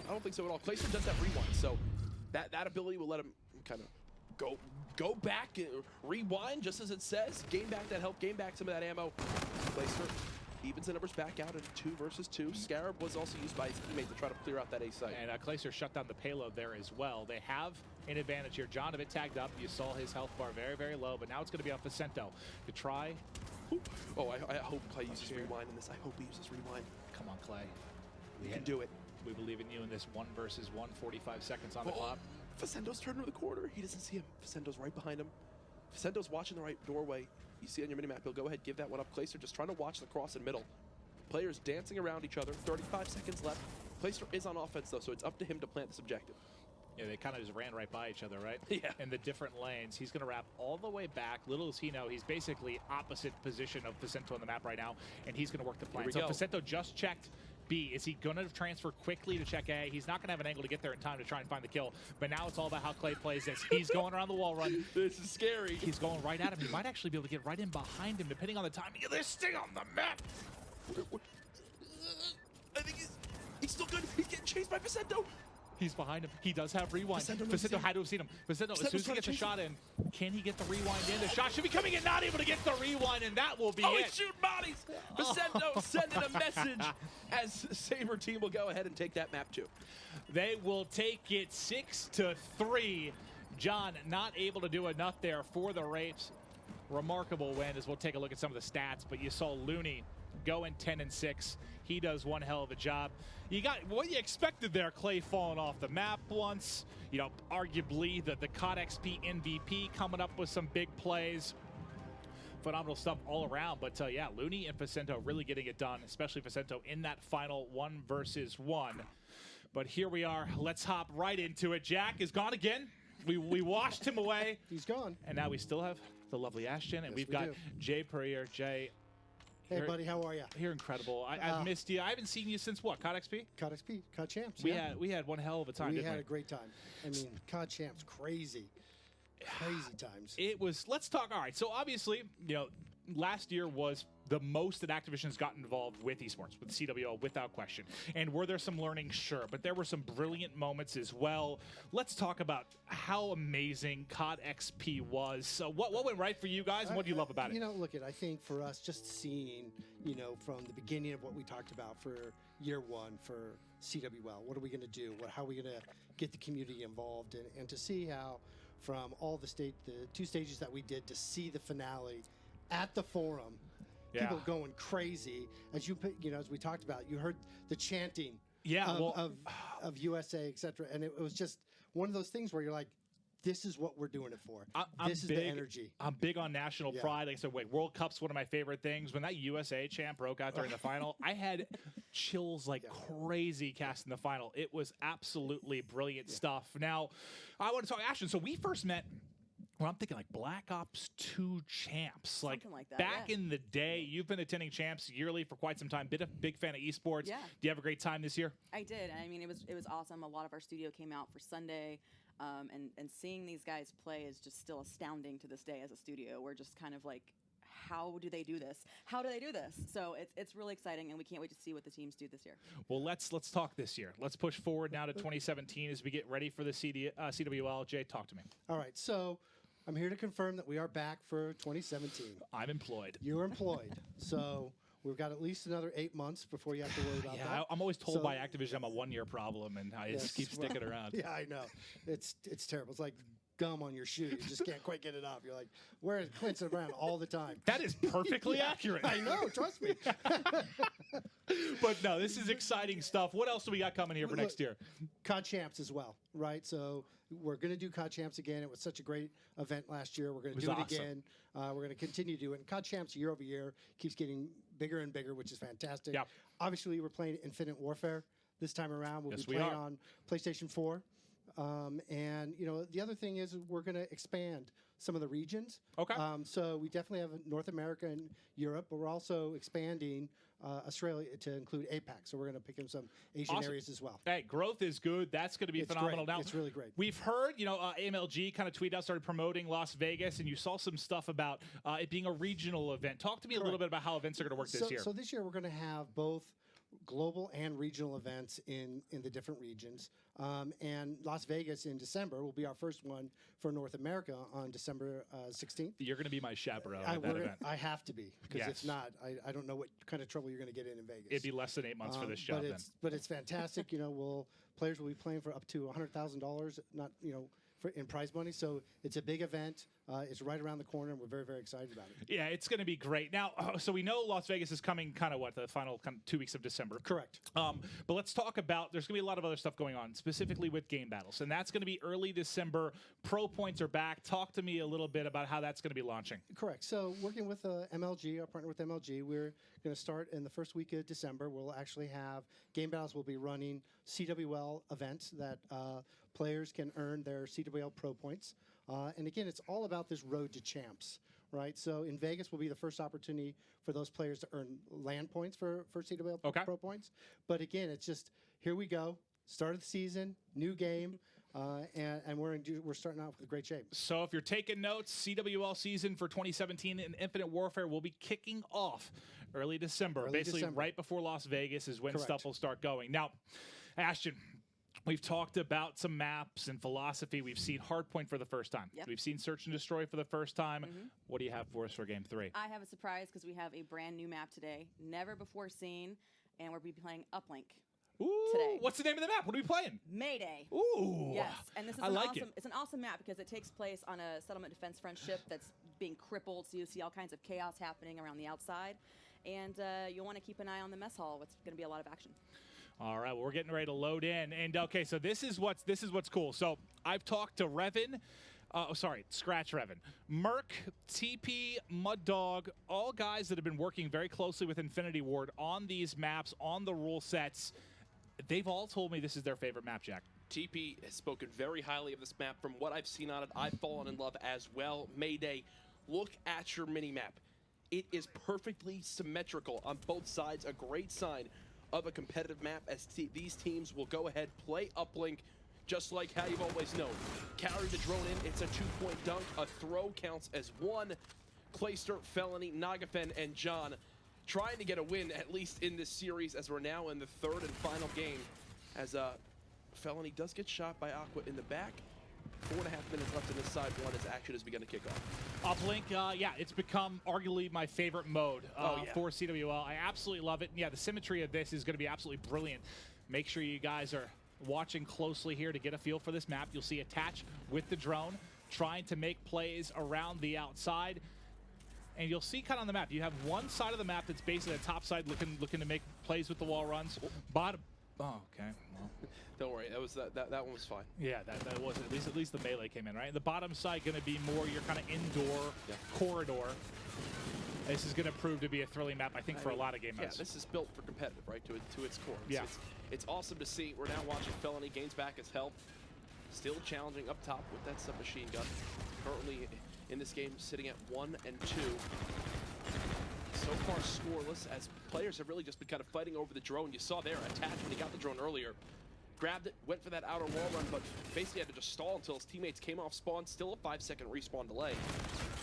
I don't think so at all. Clayster does have rewind, so that ability will let him kind of go back, rewind, just as it says. Gain back that health, gain back some of that ammo. Clayster evens the numbers back out at 2 versus 2. Scarab was also used by his teammate to try to clear out that A site. And Clayster shut down the payload there as well. They have an advantage here. John a bit tagged up. You saw his health bar very, very low, but now it's going to be on Vicento to try. Oh, I hope Clay uses rewind in this. I hope he uses rewind. Come on, Clay. You can do it. We believe in you in this 1 versus 1, 45 seconds on the clock. Vicento's turning to the corner. He doesn't see him. Vicento's right behind him. Vicento's watching the right doorway. You see on your minimap, he'll go ahead, give that one up. Clayster just trying to watch the cross and middle. Players dancing around each other. 35 seconds left. Clayster is on offense, though, so it's up to him to plant this objective. Yeah, they kind of just ran right by each other, right? Yeah. In the different lanes. He's going to wrap all the way back. Little does he know, he's basically opposite position of Vicento on the map right now, and he's going to work the plan. So Vicento just checked B. Is he going to transfer quickly to check A? He's not going to have an angle to get there in time to try and find the kill. But now it's all about how Clay plays this. He's going around the wall run. This is scary. He's going right at him. He might actually be able to get right in behind him, depending on the timing of this thing on the map. I think he's still good. He's getting chased by Vicento. He's behind him. He does have rewind. Vicento had to have seen him. Vicento, as soon as he gets a shot in, can he get the rewind in? The shot should be coming in, not able to get the rewind, and that will be it. He's shooting bodies. Vicento sending a message as Saber team will go ahead and take that map too. They will take it 6-3. John not able to do enough there for the Rapes. Remarkable win as we'll take a look at some of the stats, but you saw Looney going 10-6. He does one hell of a job. You got what you expected there, Clay falling off the map once. You know, arguably the COD XP MVP coming up with some big plays. Phenomenal stuff all around. But yeah, Looney and Vicento really getting it done, especially Vicento in that final 1 versus 1. But here we are. Let's hop right into it. Jack is gone again. We washed him away. He's gone. And now we still have the lovely Ashton, and we've got Jay Purrier. Jay, hey, buddy, how are you? You're incredible. I've missed you. I haven't seen you since what? COD XP? COD XP, COD Champs. We had one hell of a time. We had a great time. I mean, COD Champs, crazy times. It was. Let's talk. All right. So obviously, you know, last year was the most that Activision's gotten involved with esports, with CWL, without question. And were there some learning? Sure. But there were some brilliant moments as well. Let's talk about how amazing COD XP was. So what went right for you guys, and what do you love about it? You know, look, I think for us, just seeing, you know, from the beginning of what we talked about for year 1 for CWL, what are we going to do? How are we going to get the community involved? And to see how from all the 2 stages that we did, to see the finale at the forum, people going crazy, as as we talked about, you heard the chanting of USA, etc. And it was just one of those things where you're like, this is what we're doing it for. This is the energy. I'm big on national pride. Like I said, World Cup's one of my favorite things. When that USA champ broke out during the final, I had chills like crazy casting the final. It was absolutely brilliant stuff. Now, I want to talk Ashton. So we first met, well, I'm thinking like Black Ops 2 champs. Something like that, back in the day, you've been attending champs yearly for quite some time. Been a big fan of esports. Yeah. Do you have a great time this year? I did. I mean, it was awesome. A lot of our studio came out for Sunday. And seeing these guys play is just still astounding to this day as a studio. We're just kind of like, how do they do this? How do they do this? So it's really exciting, and we can't wait to see what the teams do this year. Well, let's talk this year. Let's push forward now to 2017 as we get ready for the CWL. Jay, talk to me. All right, so I'm here to confirm that we are back for 2017. I'm employed. You're employed. So we've got at least another 8 months before you have to worry about that. I'm always told by Activision I'm a 1-year problem, and I just keep sticking around. Yeah, I know. It's terrible. It's like gum on your shoe. You just can't quite get it off. You're like, where is Clint's around all the time? That is perfectly accurate. I know. Trust me. But no, this is exciting stuff. What else do we got coming here for next year? COD Champs as well, right? So we're going to do COD Champs again. It was such a great event last year. We're going to do it again. We're going to continue to do it. And COD Champs year over year keeps getting bigger and bigger, which is fantastic. Yep. Obviously, we're playing Infinite Warfare this time around. We'll Yes, be we playing are. on PlayStation 4. And the other thing is we're going to expand some of the regions. Okay. So we definitely have North America and Europe, but we're also expanding Australia to include APAC. So we're going to pick in some Asian Awesome. areas as well. Hey, growth is good. That's going to be It's phenomenal. great. Now, It's really great. We've heard, MLG kind of tweeted out, started promoting Las Vegas, and you saw some stuff about it being a regional event. Talk to me a little Correct. bit about how events are going to work this year. So this year we're going to have both global and regional events in the different regions. And Las Vegas in December will be our first one for North America on December 16th. You're going to be my chaperone at that event. I have to be, because Yes. if not, I don't know what kind of trouble you're going to get in Vegas. It'd be less than 8 months for this job then. But it's fantastic. Players will be playing for up to $100,000, not in prize money. So it's a big event. It's right around the corner, and we're very, very excited about it. Yeah, it's going to be great. Now, so we know Las Vegas is coming kind of the final 2 weeks of December. Correct. But let's talk about, there's going to be a lot of other stuff going on, specifically with game battles. And that's going to be early December. Pro points are back. Talk to me a little bit about how that's going to be launching. Correct. So working with MLG, our partner with MLG, we're going to start in the first week of December. We'll actually have game battles. We'll be running CWL events that players can earn their CWL pro points. And again, it's all about this road to champs, right? So in Vegas will be the first opportunity for those players to earn LAN points for CWL pro points. But again, it's just, here we go, start of the season, new game. And we're starting out with great shape. So if you're taking notes, CWL season for 2017 in Infinite Warfare will be kicking off early December. Basically, right before Las Vegas is when Correct. stuff will start going. Now, Ashton, we've talked about some maps and philosophy. We've seen Hardpoint for the first time. Yep. We've seen Search and Destroy for the first time. What do you have for us for Game 3? I have a surprise because we have a brand new map today, never before seen, and we'll be playing Uplink. Ooh, today. what's the name of the map? What are we playing? Mayday. Ooh. Yes, and this is I like it. it's an awesome map because it takes place on a settlement defense front ship that's being crippled, so you see all kinds of chaos happening around the outside, and you'll want to keep an eye on the mess hall. It's going to be a lot of action. All right, well, we're getting ready to load in, and okay, so this is what's cool. So I've talked to Revan, Scratch Revan, Merc, TP, Mud Dog, all guys that have been working very closely with Infinity Ward on these maps, on the rule sets. They've all told me this is their favorite map, Jack. TP has spoken very highly of this map. From what I've seen on it, I've fallen in love as well. Mayday, look at your mini-map. It is perfectly symmetrical on both sides, a great sign of a competitive map as these teams will go ahead, play Uplink, just like how you've always known. Carry the drone in, it's a 2-point dunk, a throw counts as one. Clayster, Felony, Nagafen, and John trying to get a win, at least in this series, as we're now in the third and final game. As Felony does get shot by Aqua in the back. 4.5 minutes left in this side one as action has begun to kick off. Uplink, yeah, it's become arguably my favorite mode for CWL. I absolutely love it. And yeah, the symmetry of this is going to be absolutely brilliant. Make sure you guys are watching closely here to get a feel for this map. You'll see Attach with the drone, trying to make plays around the outside. And you'll see kind of on the map, you have one side of the map that's basically the top side looking to make plays with the wall runs. Bottom, oh, okay, well. Don't worry, that one was fine. Yeah, that was at least the melee came in, right? The bottom side going to be more your kind of indoor corridor. This is going to prove to be a thrilling map, I think, for a lot of game modes. Yeah, this is built for competitive, right, to its core. Yeah. It's awesome to see. We're now watching Felony gains back his health. Still challenging up top with that submachine gun. Currently in this game sitting at 1 and 2. So far scoreless as players have really just been kind of fighting over the drone. You saw there, Attach when he got the drone earlier. Grabbed it, went for that outer wall run, but basically had to just stall until his teammates came off spawn. Still a 5-second respawn delay,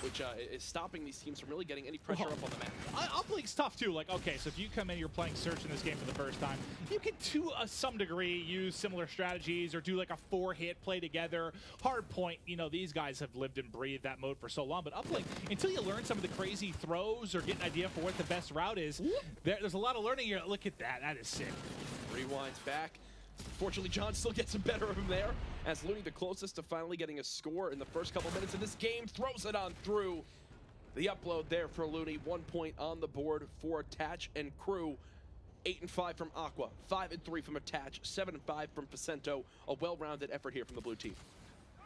which is stopping these teams from really getting any pressure up on the map. Uplink's tough too. Like, okay, so if you come in, you're playing Search in this game for the first time, you can to some degree use similar strategies or do like a 4-hit play together. Hardpoint, these guys have lived and breathed that mode for so long, but Uplink, until you learn some of the crazy throws or get an idea for what the best route is, there's a lot of learning here. Look at that, that is sick. Rewinds back. Fortunately, John still gets the better of him there, as Looney, the closest to finally getting a score in the first couple minutes of this game, throws it on through. The upload there for Looney, 1 point on the board for Attach and crew. 8 and 5 from Aqua, 5 and 3 from Attach, 7 and 5 from Facento. A well-rounded effort here from the blue team.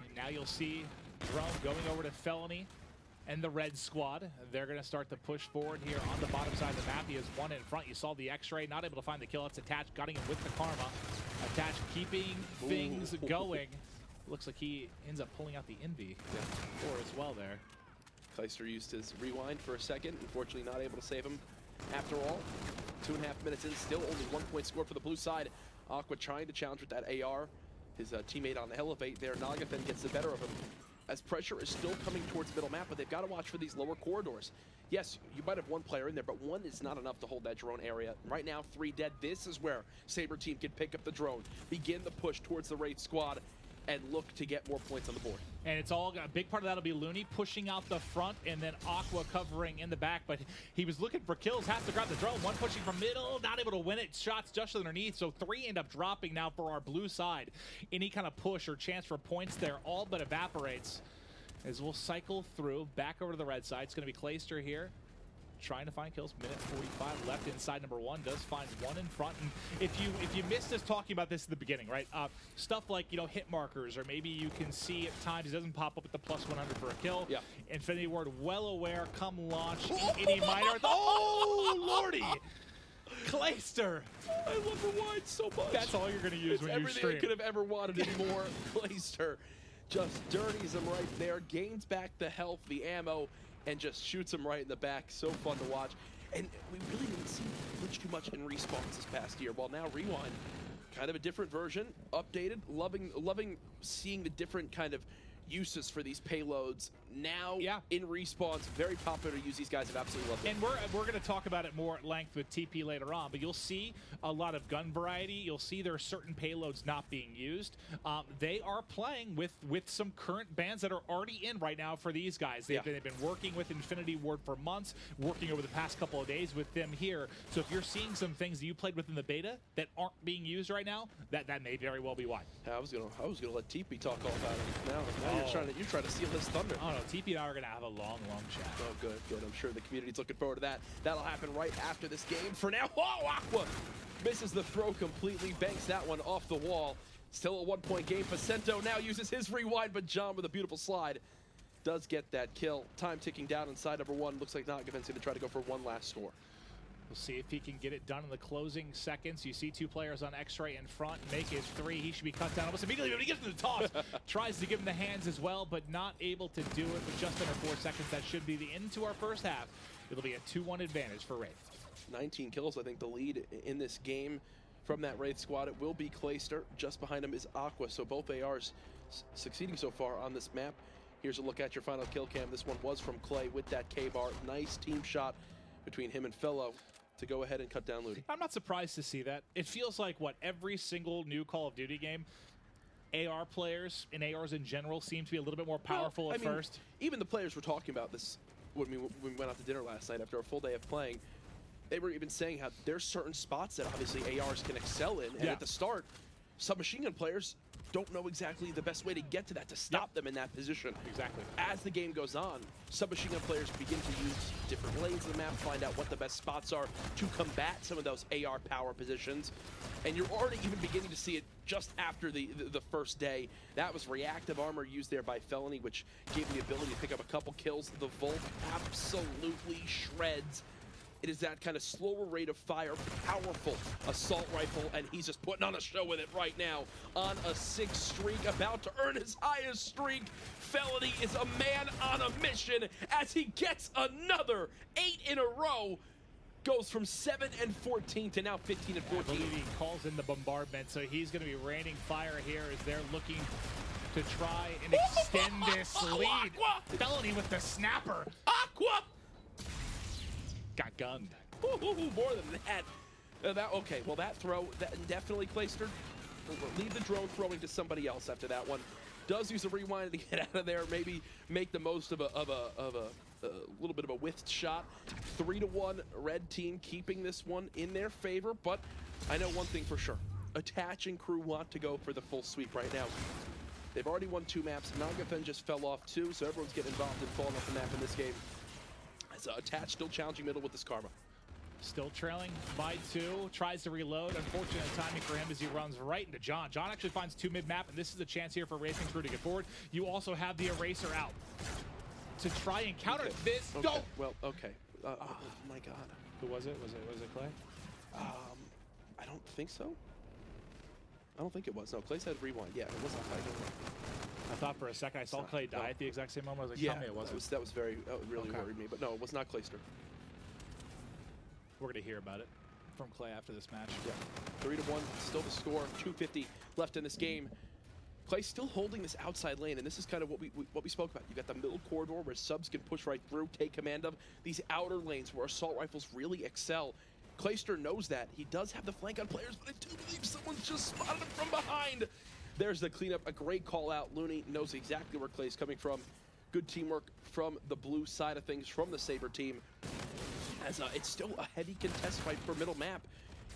And now you'll see Drone going over to Felony. and the red squad. They're going to start to push forward here on the bottom side of the map. He has one in front. You saw the X-ray, not able to find the kill. It's Attached, got him with the Karma. Attached keeping things going. Looks like he ends up pulling out the Envy for as well there. Kleister used his rewind for a second. Unfortunately, not able to save him. After all, 2.5 minutes in, still only 1 point scored for the blue side. Aqua trying to challenge with that AR. His teammate on the elevate there. Nagafen gets the better of him. As pressure is still coming towards middle map, but they've got to watch for these lower corridors. Yes, you might have one player in there, but one is not enough to hold that drone area. Right now, 3 dead. This is where Saber Team can pick up the drone, begin the push towards the Wraith squad, and look to get more points on the board. And it's all a big part of that will be Looney pushing out the front and then Aqua covering in the back. But he was looking for kills, has to grab the drone. One pushing from middle, not able to win it. Shots just underneath. So 3 end up dropping now for our blue side. Any kind of push or chance for points there all but evaporates. As we'll cycle through back over to the red side. It's going to be Kleister here, trying to find kills. Minute 45 left inside number 1. Does find one in front. And if you missed us talking about this at the beginning, right? Stuff like, you know, hit markers, or maybe you can see at times it doesn't pop up at the +100 for a kill. Yeah. Infinity Ward well aware. Come launch any minor. Oh lordy! Kleister. I love rewind so much. That's all you're going to use it's when you stream. everything I could have ever wanted anymore. Kleister just dirties him right there, gains back the health, the ammo, and just shoots him right in the back. So fun to watch. And we really didn't see much too much in respawns this past year. Well, now Rewind, kind of a different version, updated, loving seeing the different kind of uses for these payloads. Now in respawns, very popular to use. These guys have absolutely loved it. And we're going to talk about it more at length with TP later on, but you'll see a lot of gun variety. You'll see there are certain payloads not being used. They are playing with some current bans that are already in right now for these guys. They've been working with Infinity Ward for months, working over the past couple of days with them here. So if you're seeing some things that you played with in the beta that aren't being used right now, that may very well be why. I was gonna let TP talk all about it. Now you're trying to steal his thunder. Oh no, TP and I are gonna have a long chat. Oh, good. I'm sure the community's looking forward to that. That'll happen right after this game. For now, Aqua misses the throw completely, banks that one off the wall. Still a 1 point game. Pacento now uses his rewind, but John with a beautiful slide does get that kill. Time ticking down inside number 1. Looks like Nagaven's gonna try to go for one last score. We'll see if he can get it done in the closing seconds. You see 2 players on X-Ray in front. Make it 3. He should be cut down almost immediately, but he gets to the toss. Tries to give him the hands as well, but not able to do it with just under 4 seconds. That should be the end to our first half. It'll be a 2-1 advantage for Wraith. 19 kills, I think, the lead in this game from that Wraith squad. It will be Kleister. Just behind him is Aqua, so both ARs succeeding so far on this map. Here's a look at your final kill cam. This one was from Clay with that K-bar. Nice team shot between him and Fellow to go ahead and cut down Looney. I'm not surprised to see that. It feels like, every single new Call of Duty game, AR players and ARs in general seem to be a little bit more powerful at first. Even the players were talking about this when we went out to dinner last night after a full day of playing. They were even saying how there's certain spots that obviously ARs can excel in, and at the start, submachine gun players don't know exactly the best way to get to that, to stop them in that position. Exactly. As the game goes on, submachine gun players begin to use different lanes of the map, find out what the best spots are to combat some of those AR power positions. And you're already even beginning to see it just after the first day. That was reactive armor used there by Felony, which gave the ability to pick up a couple kills. The Volt absolutely shreds. It is that kind of slower rate of fire, powerful assault rifle, and he's just putting on a show with it right now. On a 6 streak, about to earn his highest streak. Felony is a man on a mission as he gets another 8 in a row. Goes from 7 and 14 to now 15 and 14. I believe he calls in the bombardment, so he's going to be raining fire here as they're looking to try and extend this lead. Aqua! Felony with the snapper. Aqua! Got gunned. More than that. Okay, well that throw, that definitely Kleister. Leave the drone throwing to somebody else after that one. Does use a rewind to get out of there, maybe make the most of a little bit of a whiffed shot. 3-1, red team keeping this one in their favor, but I know one thing for sure. Attach and crew want to go for the full sweep right now. They've already won 2 maps. Nagafen just fell off 2, so everyone's getting involved and falling off the map in this game. As Attach still challenging middle with this Karma. Still trailing by 2, tries to reload. Unfortunate timing for him as he runs right into John. John actually finds 2 mid-map, and this is a chance here for Racing Crew to get forward. You also have the Eraser out. to try and counter this. Okay. Go! Well, okay. Oh my God. Who was it? Was it Clay? I don't think so. I don't think it was. No, Clay said rewind. Yeah, it wasn't Clay. I thought for a second I saw Clay die at the exact same moment. I was like, Yeah, tell me it wasn't. that was very, really Okay. worried me. But no, it was not Clayster. We're going to hear about it from Clay after this match. Yeah, 3-1, still the score. 2:50 left in this game. Clay's still holding this outside lane, and this is kind of what we spoke about. You got the middle corridor where subs can push right through, take command of these outer lanes where assault rifles really excel. Clayster knows that. He does have the flank on players, but I do believe someone's just spotted him from behind. There's the cleanup, a great call out. Looney knows exactly where Clay's coming from. Good teamwork from the blue side of things, from the Saber team. As it's still a heavy contest fight for middle map.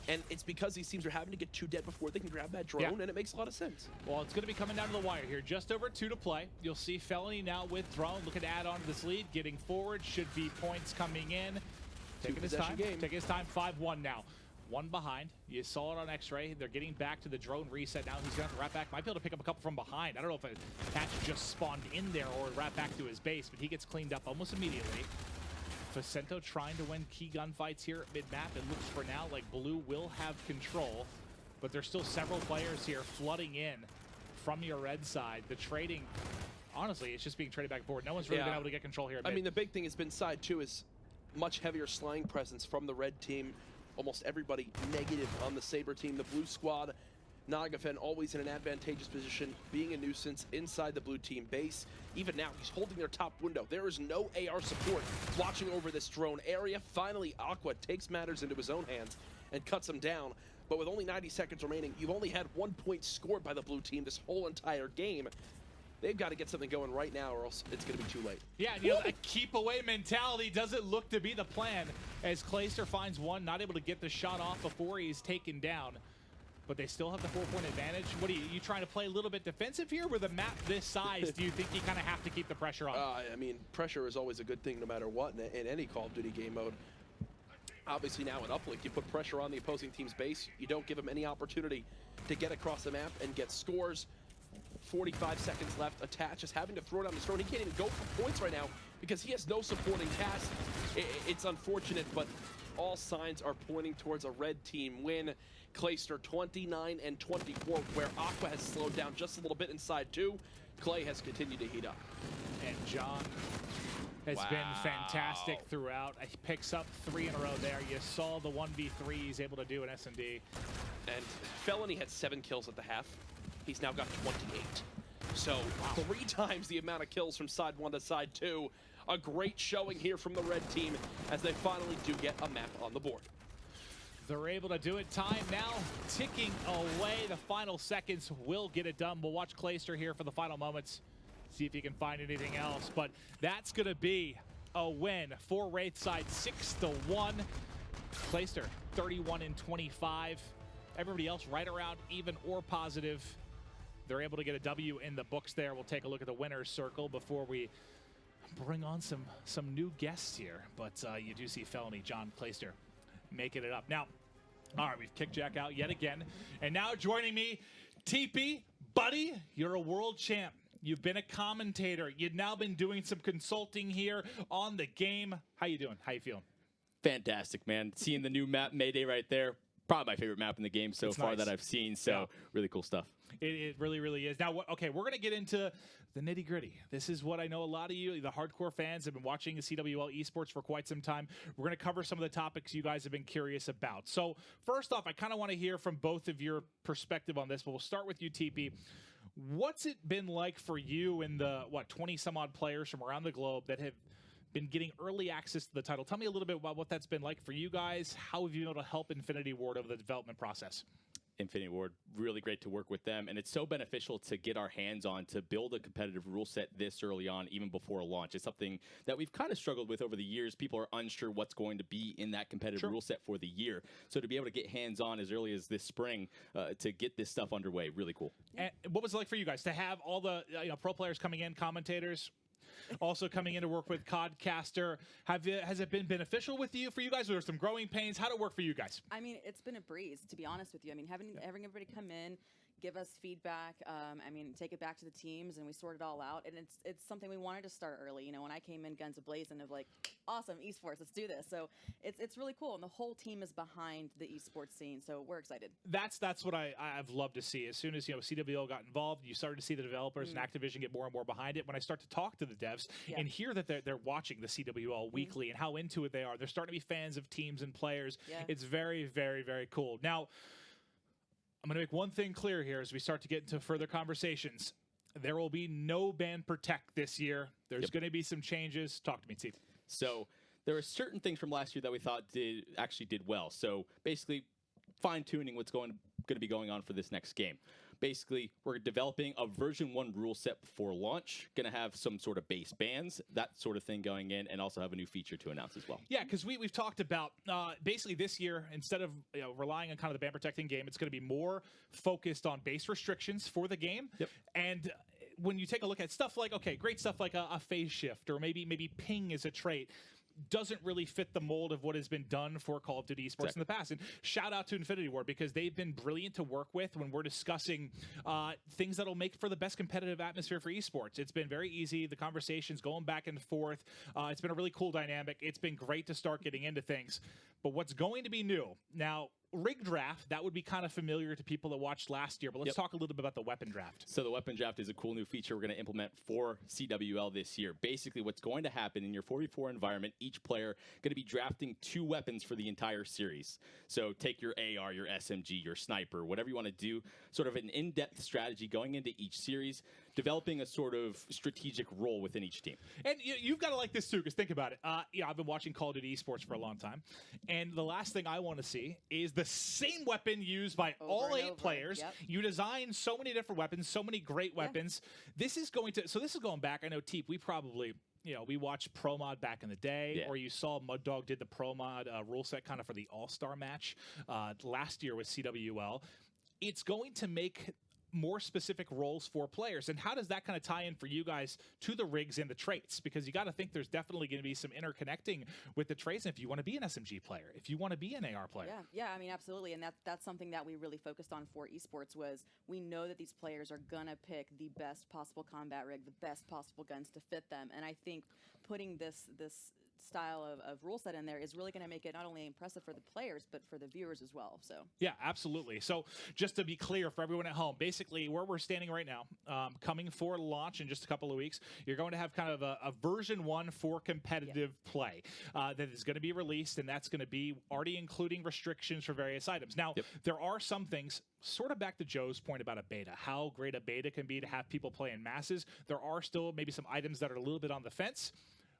And it's because these teams are having to get 2 dead before they can grab that drone, and it makes a lot of sense. Well, it's going to be coming down to the wire here. Just over 2 to play. You'll see Felony now with drone, looking to add on to this lead, getting forward. Should be points coming in. Taking his time. Taking his time. 5-1 now. 1 behind. You saw it on X-Ray. They're getting back to the drone reset now. He's going to have to wrap back. Might be able to pick up a couple from behind. I don't know if a patch just spawned in there or wrap back to his base, but he gets cleaned up almost immediately. Facento trying to win key gunfights here at mid-map. It looks for now like Blue will have control, but there's still several players here flooding in from your red side. The trading, honestly, it's just being traded back and forth. No one's really been able to get control here at mid. I mean, the big thing has been side 2 is much heavier slaying presence from the red team. Almost everybody negative on the Saber team. The blue squad, Nagafen always in an advantageous position, being a nuisance inside the blue team base. Even now, he's holding their top window. There is no AR support watching over this drone area. Finally, Aqua takes matters into his own hands and cuts him down. But with only 90 seconds remaining, you've only had 1 point scored by the blue team this whole entire game. They've got to get something going right now or else it's going to be too late. Yeah, you know, a keep away mentality doesn't look to be the plan as Clayster finds one, not able to get the shot off before he's taken down. But they still have the 4-point advantage. What are you trying to play a little bit defensive here? With a map this size, do you think you kind of have to keep the pressure on? I mean, pressure is always a good thing no matter what in any Call of Duty game mode. Obviously now in Uplink, you put pressure on the opposing team's base. You don't give them any opportunity to get across the map and get scores. 45 seconds left. Attach is having to throw down the drone. He can't even go for points right now because he has no supporting cast. It's unfortunate, but all signs are pointing towards a red team win. Clayster 29-24, where Aqua has slowed down just a little bit inside 2. Clay has continued to heat up. And John has been fantastic throughout. He picks up 3 in a row there. You saw the 1v3 he's able to do in S&D. And Felony had 7 kills at the half. He's now got 28. So 3 times the amount of kills from side 1 to side 2. A great showing here from the red team as they finally do get a map on the board. They're able to do it. Time now ticking away. The final seconds will get it done. We'll watch Clayster here for the final moments. See if he can find anything else. But that's going to be a win for Wraithside, 6-1. Clayster 31-25. Everybody else right around even or positive. They're able to get a W in the books there. We'll take a look at the winner's circle before we bring on some new guests here. But you do see Felony, John Clayster, making it up. Now, all right, we've kicked Jack out yet again. And now joining me, TP, buddy, you're a world champ. You've been a commentator. You've now been doing some consulting here on the game. How you doing? How you feeling? Fantastic, man. Seeing the new map, Mayday, right there. Probably my favorite map in the game so far that I've seen. So really cool stuff. It really, really is. Now, okay, we're going to get into the nitty gritty. This is what I know a lot of you, the hardcore fans, have been watching the CWL Esports for quite some time. We're going to cover some of the topics you guys have been curious about. So first off, I kind of want to hear from both of your perspective on this, but we'll start with you, TP. What's it been like for you and the, 20 some odd players from around the globe that have been getting early access to the title? Tell me a little bit about what that's been like for you guys. How have you been able to help Infinity Ward over the development process? Infinity Ward, really great to work with them, and it's so beneficial to get our hands on to build a competitive rule set this early on, even before launch. It's something that we've kind of struggled with over the years. People are unsure what's going to be in that competitive rule set for the year. So to be able to get hands on as early as this spring to get this stuff underway, really cool. And what was it like for you guys to have all the pro players coming in, commentators, also coming in to work with Codcaster? Has it been beneficial for you guys? Or some growing pains? How did it work for you guys? I mean, it's been a breeze, to be honest with you. I mean, having everybody come in, give us feedback. I mean, take it back to the teams, and we sort it all out. And it's something we wanted to start early. You know, when I came in guns a-blazing of like, awesome, esports, let's do this. So it's really cool, and the whole team is behind the esports scene. So we're excited. That's what I've loved to see. As soon as CWL got involved, you started to see the developers and Activision get more and more behind it. When I start to talk to the devs and hear that they're watching the CWL weekly and how into it they are, they're starting to be fans of teams and players. It's very, very, very cool. Now, I'm going to make one thing clear here as we start to get into further conversations. There will be no ban protect this year. There's going to be some changes. Talk to me, T. So there are certain things from last year that we thought actually did well. So basically, fine-tuning what's going to be going on for this next game. Basically, we're developing a version 1 rule set before launch. Going to have some sort of base bans, that sort of thing going in, and also have a new feature to announce as well. Yeah, because we've talked about basically this year, instead of relying on kind of the ban protecting game, it's going to be more focused on base restrictions for the game. And when you take a look at stuff like, okay, great stuff like a phase shift or maybe ping is a trait, doesn't really fit the mold of what has been done for Call of Duty Esports in the past. And shout out to Infinity Ward, because they've been brilliant to work with when we're discussing things that'll make for the best competitive atmosphere for esports. It's been very easy. The conversations going back and forth. It's been a really cool dynamic. It's been great to start getting into things. But what's going to be new now, rig draft, that would be kind of familiar to people that watched last year, but let's talk a little bit about the weapon draft. So the weapon draft is a cool new feature we're going to implement for CWL this year. Basically, what's going to happen in your 4v4 environment, each player going to be drafting 2 weapons for the entire series. So take your AR, your SMG, your sniper, whatever you want to do, sort of an in-depth strategy going into each series, developing a sort of strategic role within each team. And you've got to like this too, because think about it. I've been watching Call of Duty Esports for a long time, and the last thing I want to see is the same weapon used by all 8 players. You design so many different weapons, so many great weapons. This is going back. I know, Teep, we probably, we watched Pro Mod back in the day, or you saw Mud Dog did the Pro Mod rule set kind of for the All-Star match last year with CWL. It's going to make more specific roles for players. And how does that kind of tie in for you guys to the rigs and the traits? Because you got to think there's definitely going to be some interconnecting with the traits if you want to be an SMG player, if you want to be an AR player. Yeah, I mean, absolutely. And that's something that we really focused on for esports was we know that these players are going to pick the best possible combat rig, the best possible guns to fit them. And I think putting this style of rule set in there is really going to make it not only impressive for the players, but for the viewers as well. So yeah, absolutely. So just to be clear for everyone at home, basically where we're standing right now, coming for launch in just a couple of weeks, you're going to have kind of a version 1 for competitive play that is going to be released, and that's going to be already including restrictions for various items. Now, there are some things, sort of back to Joe's point about a beta, how great a beta can be to have people play in masses. There are still maybe some items that are a little bit on the fence.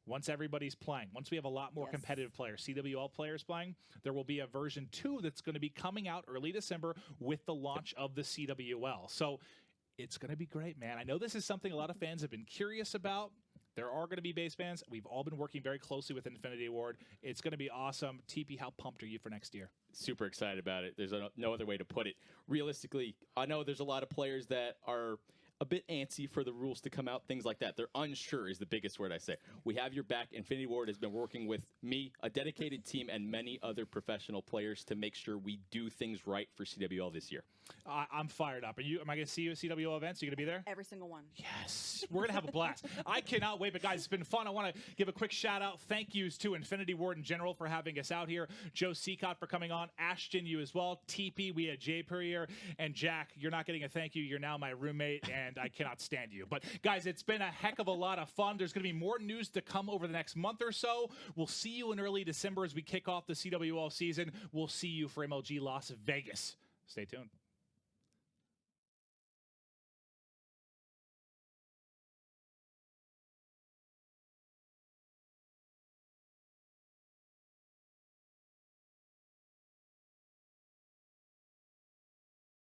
Once everybody's playing, once we have a lot more competitive players, CWL players playing, there will be a version 2 that's going to be coming out early December with the launch of the CWL. So it's going to be great, man. I know this is something a lot of fans have been curious about. There are going to be base bans. We've all been working very closely with Infinity Ward. It's going to be awesome. TP, how pumped are you for next year? Super excited about it. There's no other way to put it. Realistically, I know there's a lot of players that are a bit antsy for the rules to come out, things like that. They're unsure is the biggest word I say. We have your back. Infinity Ward has been working with me, a dedicated team, and many other professional players to make sure we do things right for CWL this year. I'm fired up. Am I going to see you at CWL events? Are you going to be there? Every single one. Yes. We're going to have a blast. I cannot wait. But guys, it's been fun. I want to give a quick shout out. Thank yous to Infinity Ward in general for having us out here. Joe Seacott for coming on. Ashton, you as well. TP, we had Jay Perrier. And Jack, you're not getting a thank you. You're now my roommate, and I cannot stand you. But guys, it's been a heck of a lot of fun. There's going to be more news to come over the next month or so. We'll see you in early December as we kick off the CWL season. We'll see you for MLG Las Vegas. Stay tuned.